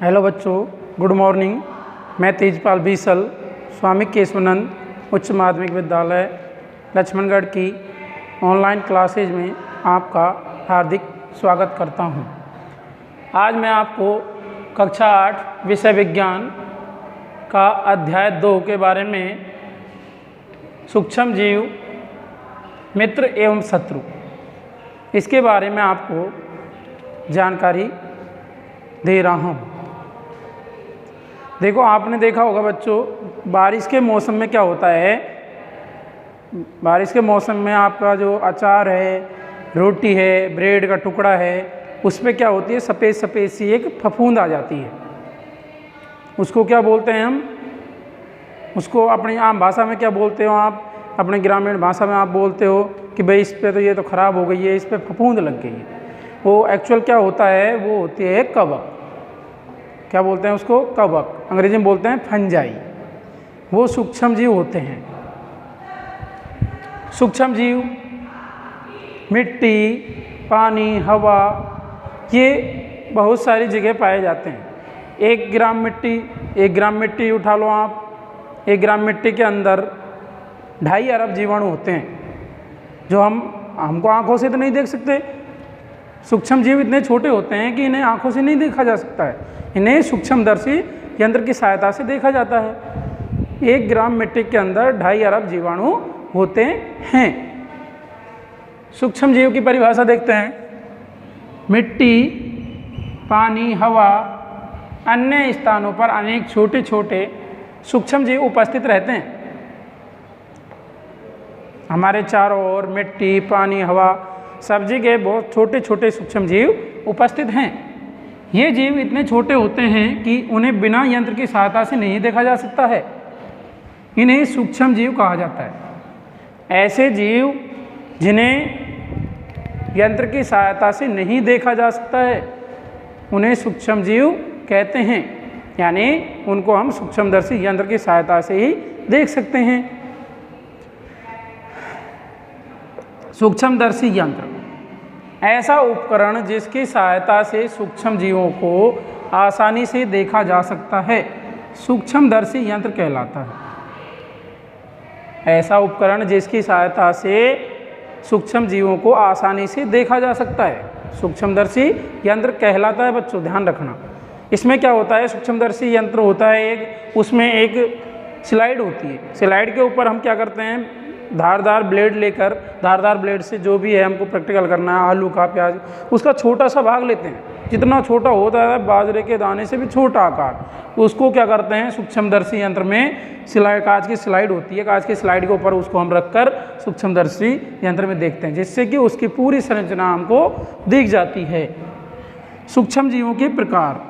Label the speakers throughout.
Speaker 1: Hello बच्चों, good morning. मैं तेजपाल बीसल स्वामी केशवानंद उच्च माध्यमिक विद्यालय लक्ष्मणगढ़ की ऑनलाइन क्लासेज में आपका हार्दिक स्वागत करता हूं। आज मैं आपको कक्षा 8 विषय विज्ञान का अध्याय 2 के बारे में सूक्ष्म जीव, मित्र एवं शत्रु, इसके बारे में आपको जानकारी दे रहा हूं। देखो, आपने देखा होगा बच्चों, बारिश के मौसम में क्या होता है। बारिश के मौसम में आपका जो अचार है, रोटी है, ब्रेड का टुकड़ा है, उसमें क्या होती है, सफ़ेद सफ़ेद सी एक फफूंद आ जाती है। उसको क्या बोलते हैं हम? उसको अपनी आम भाषा में क्या बोलते हो आप? अपने ग्रामीण भाषा में आप बोलते हो कि भाई इस पे तो ये तो ख़राब हो गई है, इस पे फफूंद लग गई है। वो एक्चुअल क्या होता है, वो होती है कवक। क्या बोलते हैं उसको? कवक। अंग्रेजी में बोलते हैं फंजाई। वो सूक्ष्म जीव होते हैं। सूक्ष्म जीव मिट्टी, पानी, हवा, ये बहुत सारी जगह पाए जाते हैं। 1 ग्राम मिट्टी उठा लो आप। 1 ग्राम मिट्टी के अंदर 2.5 अरब जीवाणु होते हैं, जो हमको आंखों से तो नहीं देख सकते। सूक्ष्म जीव इतने छोटे होते हैं कि इन्हें आंखों से नहीं देखा जा सकता है। इन्हें सूक्ष्मदर्शी यंत्र की सहायता से देखा जाता है। 1 ग्राम मिट्टी के अंदर 2.5 अरब जीवाणु होते हैं। सूक्ष्म जीव की परिभाषा देखते हैं। मिट्टी, पानी, हवा, अन्य स्थानों पर अनेक छोटे छोटे सूक्ष्म जीव उपस्थित रहते हैं। हमारे चारों ओर मिट्टी, पानी, हवा, सब जगह बहुत छोटे छोटे सूक्ष्म जीव उपस्थित हैं। ये जीव इतने छोटे होते हैं कि उन्हें बिना यंत्र की सहायता से नहीं देखा जा सकता है। इन्हें सूक्ष्म जीव कहा जाता है। ऐसे जीव जिन्हें यंत्र की सहायता से नहीं देखा जा सकता है, उन्हें सूक्ष्म जीव कहते हैं। यानी उनको हम सूक्ष्मदर्शी यंत्र की सहायता से ही देख सकते हैं। सूक्ष्मदर्शी यंत्र ऐसा उपकरण जिसकी सहायता से सूक्ष्म जीवों को आसानी से देखा जा सकता है, सूक्ष्मदर्शी यंत्र कहलाता है। ऐसा उपकरण जिसकी सहायता से सूक्ष्म जीवों को आसानी से देखा जा सकता है, सूक्ष्मदर्शी यंत्र कहलाता है। बच्चों ध्यान रखना, इसमें क्या होता है, सूक्ष्मदर्शी यंत्र होता है एक, उसमें एक स्लाइड होती है। स्लाइड के ऊपर हम क्या करते हैं, धारदार ब्लेड लेकर, धारदार ब्लेड से जो भी है हमको प्रैक्टिकल करना है, आलू का, प्याज, उसका छोटा सा भाग लेते हैं। जितना छोटा होता है, बाजरे के दाने से भी छोटा आकार, उसको क्या करते हैं, सूक्ष्मदर्शी यंत्र में स्लाइड, कांच की स्लाइड होती है, कांच की स्लाइड के ऊपर उसको हम रखकर सूक्ष्मदर्शी यंत्र में देखते हैं, जिससे कि उसकी पूरी संरचना हमको दिख जाती है। सूक्ष्म जीवों के प्रकार।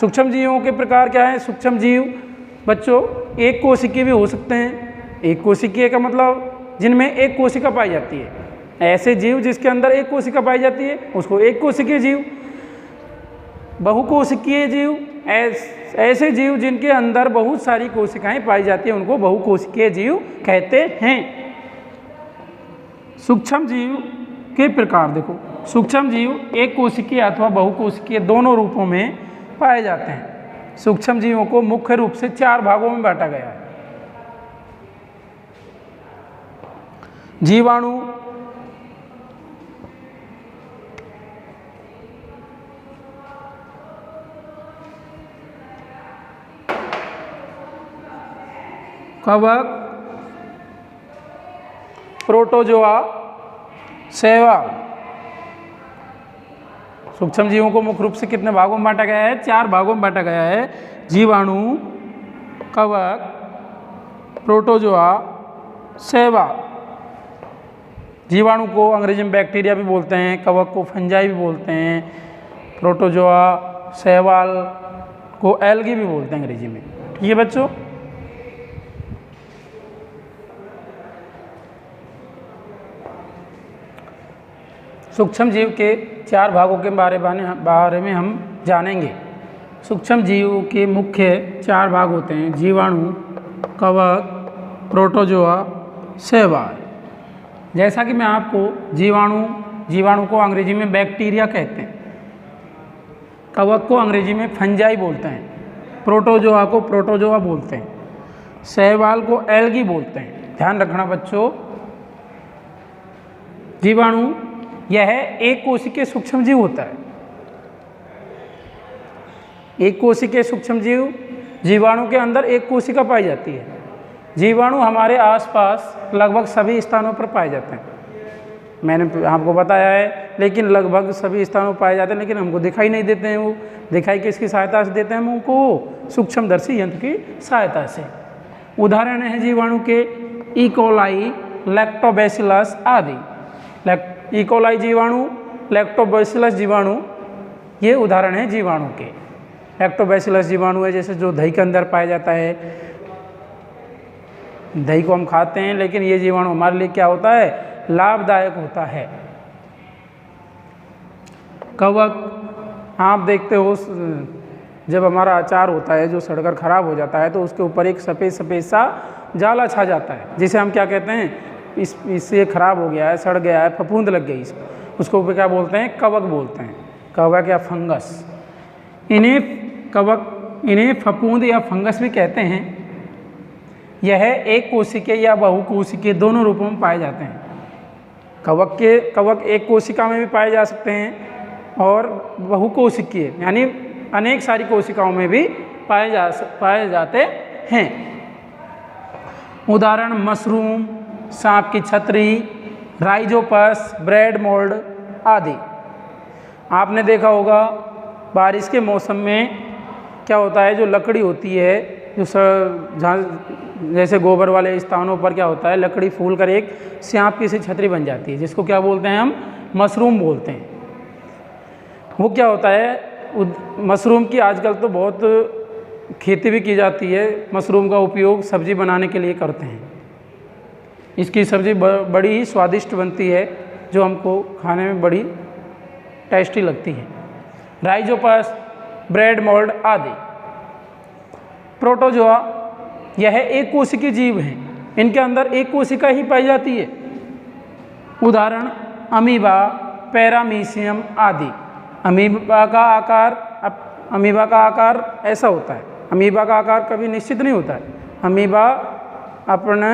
Speaker 1: सूक्ष्म जीवों के प्रकार क्या है? सूक्ष्म जीव बच्चों एक कोशिकीय भी हो सकते हैं। एक कोशिकीय का मतलब जिनमें एक कोशिका पाई जाती है। ऐसे जीव जिसके अंदर एक कोशिका पाई जाती है, उसको एक कोशिकीय जीव। बहुकोशिकीय जीव, ऐसे जीव जिनके अंदर बहुत सारी कोशिकाएं पाई जाती हैं, उनको बहुकोशिकीय जीव कहते हैं। सूक्ष्म जीव के प्रकार देखो, सूक्ष्म जीव एक कोशिकीय अथवा बहुकोशिकीय दोनों रूपों में पाए जाते हैं। सूक्ष्म जीवों को मुख्य रूप से 4 भागों में बांटा गया है। जीवाणु, कवक, प्रोटोजोआ, शैवाल। सूक्ष्म जीवों को मुख्य रूप से कितने भागों में बांटा गया है? 4 भागों में बांटा गया है। जीवाणु, कवक, प्रोटोजोआ, शैवाल। जीवाणु को अंग्रेजी में बैक्टीरिया भी बोलते हैं, कवक को फंजाई भी बोलते हैं, प्रोटोजोआ, शैवाल को एल्गी भी बोलते हैं अंग्रेजी में। ठीक है बच्चों। सूक्ष्म जीव के 4 भागों के बारे में हम जानेंगे। सूक्ष्म जीव के मुख्य 4 भाग होते हैं: जीवाणु, कवक, प्रोटोजोआ, शैवाल। जैसा कि मैं आपको जीवाणु को अंग्रेजी में बैक्टीरिया कहते हैं। कवक को अंग्रेजी में फंजाई बोलते हैं, प्रोटोजोआ को प्रोटोजोआ बोलते हैं, शैवाल को एल्गी बोलते हैं। ध्यान रखना बच्चों, जीवाणु यह एक कोशिकीय सूक्ष्म जीव होता है। एक कोशिकीय सूक्ष्म जीव, जीवाणु के अंदर एक कोशिका पाई जाती है। जीवाणु हमारे आसपास लगभग सभी स्थानों पर पाए जाते हैं, मैंने आपको बताया है, लेकिन लगभग सभी स्थानों पर पाए जाते हैं, लेकिन हमको दिखाई नहीं देते हैं। वो दिखाई किसकी सहायता से देते हैं हम उनको? सूक्ष्मदर्शी यंत्र की सहायता से। उदाहरण है जीवाणु के ई कोलाई, लैक्टोबैसिलस आदि। ई कोलाई जीवाणु, लैक्टोबैसिलस जीवाणु, ये उदाहरण है जीवाणु के। लैक्टोबैसिलस जीवाणु है जैसे जो दही के अंदर पाया जाता है, दही को हम खाते हैं, लेकिन ये जीवाणु हमारे लिए क्या होता है? लाभदायक होता है। कवक आप देखते हो, जब हमारा अचार होता है जो सड़कर खराब हो जाता है तो उसके ऊपर एक सफ़ेद सफ़ेद सा जाला छा जाता है, जिसे हम क्या कहते हैं? इससे खराब हो गया है, सड़ गया है, फफूंद लग गई इसको, उसको ऊपर क्या बोलते हैं? कवक बोलते हैं, कवक या फंगस। इन्हें फफूंद या फंगस भी कहते हैं। यह एक कोशिकीय या बहुकोशिकीय दोनों रूपों में पाए जाते हैं। कवक एक कोशिका में भी पाए जा सकते हैं और बहुकोशिकीय यानी अनेक सारी कोशिकाओं में भी पाए जाते हैं। उदाहरण मशरूम, सांप की छतरी, राइजोपस, ब्रेड मोल्ड आदि। आपने देखा होगा बारिश के मौसम में क्या होता है, जो लकड़ी होती है, जो जहाँ जैसे गोबर वाले स्थानों पर क्या होता है, लकड़ी फूल कर एक सांप की सी छतरी बन जाती है, जिसको क्या बोलते हैं हम? मशरूम बोलते हैं। वो क्या होता है, मशरूम की आजकल तो बहुत खेती भी की जाती है। मशरूम का उपयोग सब्जी बनाने के लिए करते हैं। इसकी सब्ज़ी बड़ी ही स्वादिष्ट बनती है, जो हमको खाने में बड़ी टेस्टी लगती है। राइजोपस, ब्रेड मोल्ड आदि। प्रोटोजोआ यह एक कोशिकीय जीव हैं, इनके अंदर एक कोशिका ही पाई जाती है। उदाहरण अमीबा, पैरामीशियम आदि। अमीबा का आकार ऐसा होता है, अमीबा का आकार कभी निश्चित नहीं होता है। अमीबा अपने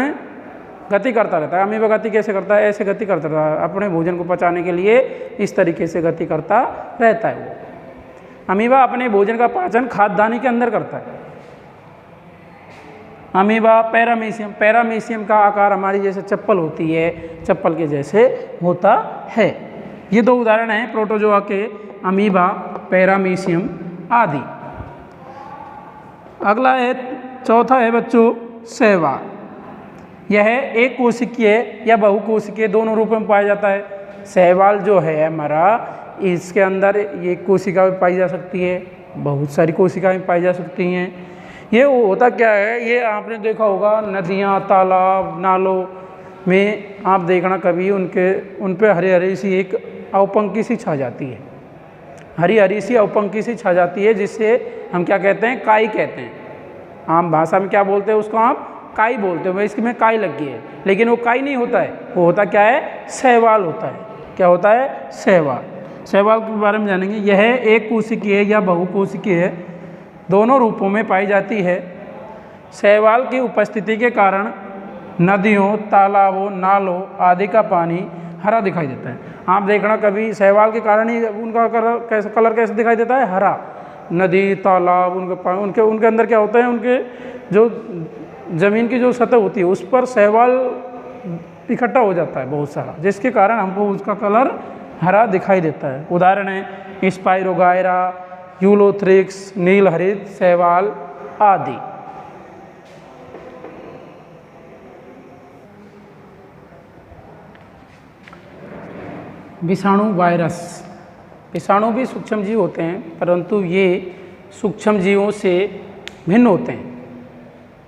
Speaker 1: गति करता रहता है। अमीबा गति कैसे करता है? ऐसे गति करता रहता है, अपने भोजन को पचाने के लिए इस तरीके से गति करता रहता है। वो अमीबा अपने भोजन का पाचन खाद्यदानी के अंदर करता है। अमीबा, पैरामीशियम का आकार हमारी जैसे चप्पल होती है, चप्पल के जैसे होता है। ये दो उदाहरण हैं प्रोटोजोआ के, अमीबा, पैरामीशियम आदि। अगला है, चौथा है बच्चों शैवाल। यह एक कोशिकीय या बहुकोशिकीय दोनों रूपों में पाया जाता है। शैवाल जो है हमारा, इसके अंदर एक कोशिका भी पाई जा सकती है, बहुत सारी कोशिकाएं पाई जा सकती हैं। ये होता क्या है, ये आपने देखा होगा नदियाँ, तालाब, नालों में आप देखना कभी उन पे हरी हरी सी एक अवपंक्ति सी छा जाती है, हरी हरी सी अवपंक्ति सी छा जाती है, जिससे हम क्या कहते हैं? काई कहते हैं। आम भाषा में क्या बोलते हैं उसको? आप काई बोलते हो। इसमें काई लग गई है, लेकिन वो काई नहीं होता है, वो होता क्या है? शैवाल होता है। क्या होता है? शैवाल। शैवाल के बारे में जानेंगे। यह एक कोशिकीय या बहुकोशिकीय दोनों रूपों में पाई जाती है। शैवाल की उपस्थिति के कारण नदियों, तालाबों, नालों आदि का पानी हरा दिखाई देता है। आप देखना कभी शैवाल के कारण ही उनका कलर कैसे दिखाई देता है? हरा। नदी, तालाब, उनके अंदर क्या होता है? उनके जो ज़मीन की जो सतह होती है उस पर शैवाल इकट्ठा हो जाता है बहुत सारा, जिसके कारण हमको उसका कलर हरा दिखाई देता है। उदाहरण है स्पाइरोगायरा, यूलोथ्रिक्स, नील हरित शैवाल आदि। विषाणु, वायरस। विषाणु भी सूक्ष्म जीव होते हैं, परंतु ये सूक्ष्म जीवों से भिन्न होते हैं।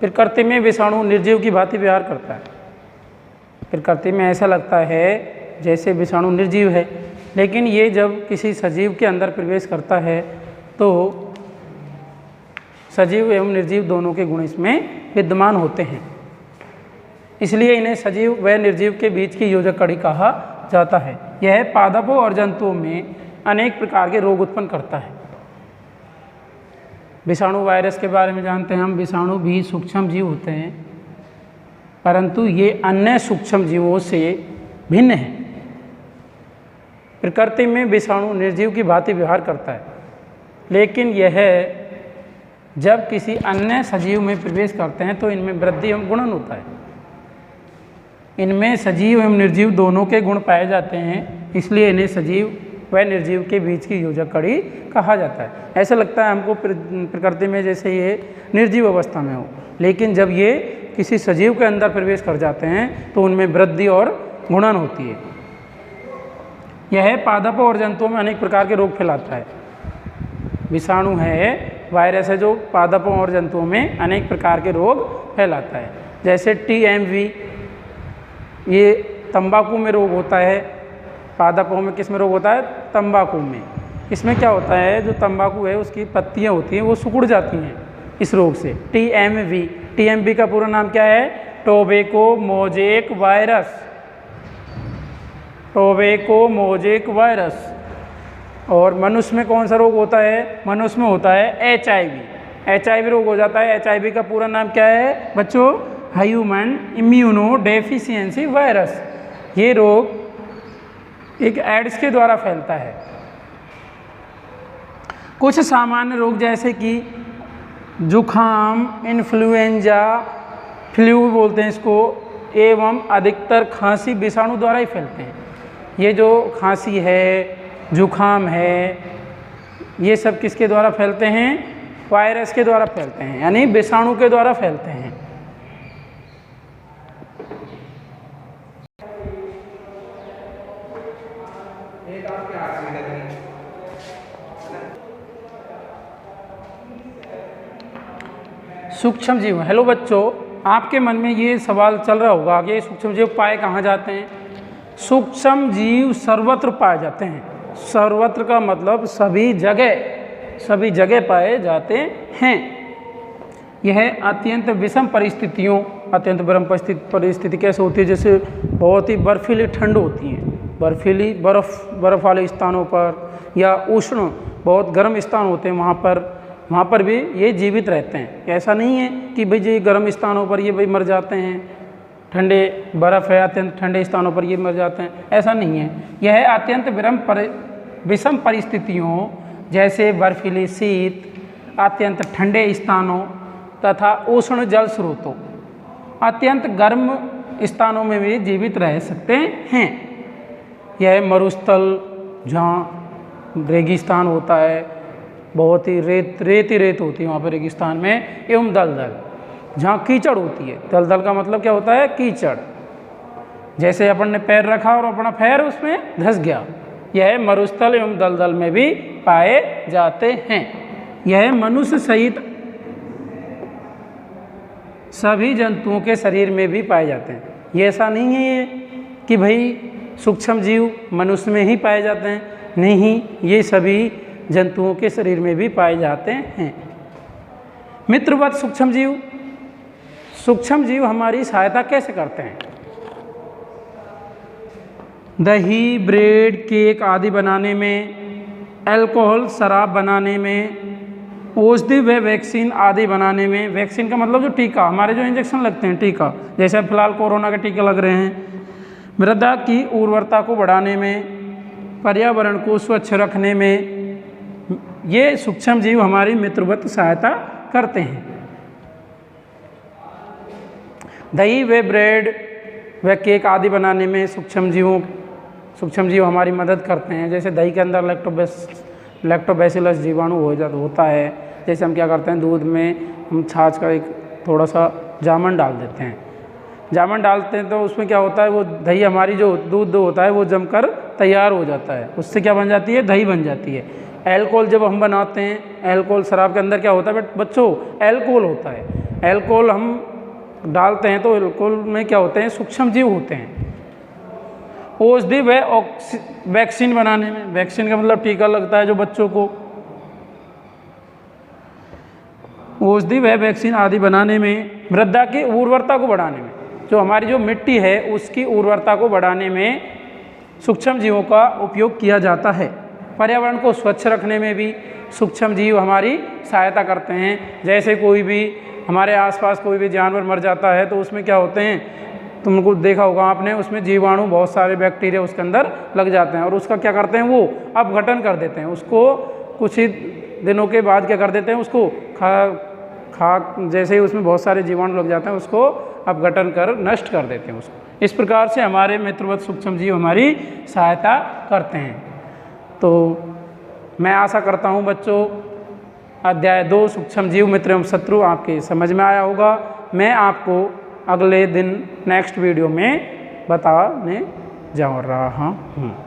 Speaker 1: प्रकृति में विषाणु निर्जीव की भांति व्यवहार करता है। प्रकृति में ऐसा लगता है जैसे विषाणु निर्जीव है, लेकिन ये जब किसी सजीव के अंदर प्रवेश करता है तो सजीव एवं निर्जीव दोनों के गुण इसमें विद्यमान होते हैं। इसलिए इन्हें सजीव व निर्जीव के बीच की योजक कड़ी कहा जाता है। यह पादपों और जंतुओं में अनेक प्रकार के रोग उत्पन्न करता है। विषाणु वायरस के बारे में जानते हैं हम। विषाणु भी सूक्ष्म जीव होते हैं, परंतु ये अन्य सूक्ष्म जीवों से भिन्न है। प्रकृति में विषाणु निर्जीव की भांति व्यवहार करता है, लेकिन यह जब किसी अन्य सजीव में प्रवेश करते हैं तो इनमें वृद्धि एवं गुणन होता है। इनमें सजीव एवं निर्जीव दोनों के गुण पाए जाते हैं, इसलिए इन्हें सजीव व निर्जीव के बीच की योजक कड़ी कहा जाता है। ऐसा लगता है हमको प्रकृति में जैसे ये निर्जीव अवस्था में हो, लेकिन जब ये किसी सजीव के अंदर प्रवेश कर जाते हैं तो उनमें वृद्धि और गुणन होती है। यह पादपों और जंतुओं में अनेक प्रकार के रोग फैलाता है। विषाणु है, वायरस है, जो पादपों और जंतुओं में अनेक प्रकार के रोग फैलाता है। जैसे TMV, ये तंबाकू में रोग होता है। पादपों में किस में रोग होता है? तंबाकू में। इसमें क्या होता है, जो तंबाकू है उसकी पत्तियां होती हैं वो सिकुड़ जाती हैं इस रोग से। TMV का पूरा नाम क्या है? Tobacco mosaic virus. Tobacco mosaic virus. और मनुष्य में कौन सा रोग होता है? मनुष्य में होता है HIV रोग हो जाता है। HIV का पूरा नाम क्या है बच्चों? Human immuno deficiency virus. ये रोग एक एड्स के द्वारा फैलता है। कुछ सामान्य रोग जैसे कि जुखाम, इन्फ्लुएंजा, फ्लू बोलते हैं इसको, एवं अधिकतर खांसी विषाणु द्वारा ही फैलते हैं। ये जो खांसी है, जुखाम है, ये सब किसके द्वारा फैलते हैं? वायरस के द्वारा फैलते हैं, यानी विषाणु के द्वारा फैलते हैं। सूक्ष्म जीव। हेलो बच्चों, आपके मन में ये सवाल चल रहा होगा कि सूक्ष्म जीव पाए कहाँ जाते हैं? सूक्ष्म जीव सर्वत्र पाए जाते हैं। सर्वत्र का मतलब सभी जगह पाए जाते हैं। यह अत्यंत विषम परिस्थितियों, अत्यंत विषम परिस्थिति कैसे होती है? जैसे बहुत ही बर्फीली ठंड होती है, बर्फीली बर्फ़ वाले स्थानों पर, या उष्ण बहुत गर्म स्थान होते हैं, वहाँ पर भी ये जीवित रहते हैं। ऐसा नहीं है कि भाई जी गर्म स्थानों पर ये भाई मर जाते हैं, ठंडे बर्फ़ है अत्यंत ठंडे स्थानों पर ये मर जाते हैं, ऐसा नहीं है। यह अत्यंत विषम परिस्थितियों जैसे बर्फीली शीत, अत्यंत ठंडे स्थानों तथा उष्ण जल स्रोतों, अत्यंत गर्म स्थानों में भी जीवित रह सकते हैं। यह मरुस्थल, जहाँ रेगिस्तान होता है, बहुत ही रेत होती है वहाँ पर रेगिस्तान में, एवं दलदल, जहाँ कीचड़ होती है। दलदल का मतलब क्या होता है? कीचड़। जैसे अपन ने पैर रखा और अपना पैर उसमें धंस गया, यह मरुस्थल एवं दलदल में भी पाए जाते हैं। यह मनुष्य सहित सभी जंतुओं के शरीर में भी पाए जाते हैं। ये ऐसा नहीं है कि भाई सूक्ष्म जीव मनुष्य में ही पाए जाते हैं, नहीं, ये सभी जंतुओं के शरीर में भी पाए जाते हैं। मित्रवत सूक्ष्म जीव हमारी सहायता कैसे करते हैं? दही, ब्रेड, केक आदि बनाने में, अल्कोहल, शराब बनाने में, औषधि व वैक्सीन आदि बनाने में। वैक्सीन का मतलब जो टीका, हमारे जो इंजेक्शन लगते हैं, टीका, जैसे फिलहाल कोरोना के टीके लग रहे हैं। मृदा की उर्वरता को बढ़ाने में, पर्यावरण को स्वच्छ रखने में ये सूक्ष्म जीव हमारी मित्रवत सहायता करते हैं। दही व ब्रेड व केक आदि बनाने में सूक्ष्म जीव हमारी मदद करते हैं। जैसे दही के अंदर लैक्टोबैसिलस जीवाणु होता है। जैसे हम क्या करते हैं, दूध में हम छाछ का एक थोड़ा सा जामन डाल देते हैं। जामन डालते हैं तो उसमें क्या होता है, वो दही हमारी जो दूध होता है वो जमकर तैयार हो जाता है। उससे क्या बन जाती है? दही बन जाती है। अल्कोहल जब हम बनाते हैं, अल्कोहल शराब के अंदर क्या होता है बच्चों? अल्कोहल होता है। अल्कोहल हम डालते हैं तो अल्कोहल में क्या होते हैं? सूक्ष्म जीव होते हैं। औषधि व वैक्सीन बनाने में, वैक्सीन का मतलब टीका लगता है जो बच्चों को, औषधि व वैक्सीन आदि बनाने में। मृदा की उर्वरता को बढ़ाने में, जो हमारी जो मिट्टी है उसकी उर्वरता को बढ़ाने में सूक्ष्म जीवों का उपयोग किया जाता है। पर्यावरण को स्वच्छ रखने में भी सूक्ष्म जीव हमारी सहायता करते हैं। जैसे कोई भी हमारे आसपास कोई भी जानवर मर जाता है तो उसमें क्या होते हैं, तुमको देखा होगा आपने, उसमें जीवाणु बहुत सारे बैक्टीरिया उसके अंदर लग जाते हैं और उसका क्या करते हैं, वो अपघटन कर देते हैं। उसको कुछ ही दिनों के बाद क्या कर देते हैं, उसको खा जैसे ही उसमें बहुत सारे जीवाणु लग जाते हैं उसको अपघटन कर नष्ट कर देते हैं उसको। इस प्रकार से हमारे मित्रवत सूक्ष्म जीव हमारी सहायता करते हैं। तो मैं आशा करता हूँ बच्चों अध्याय 2 सूक्ष्म जीव मित्र एवं शत्रु आपके समझ में आया होगा। मैं आपको अगले दिन नेक्स्ट वीडियो में बताने जा रहा हूँ।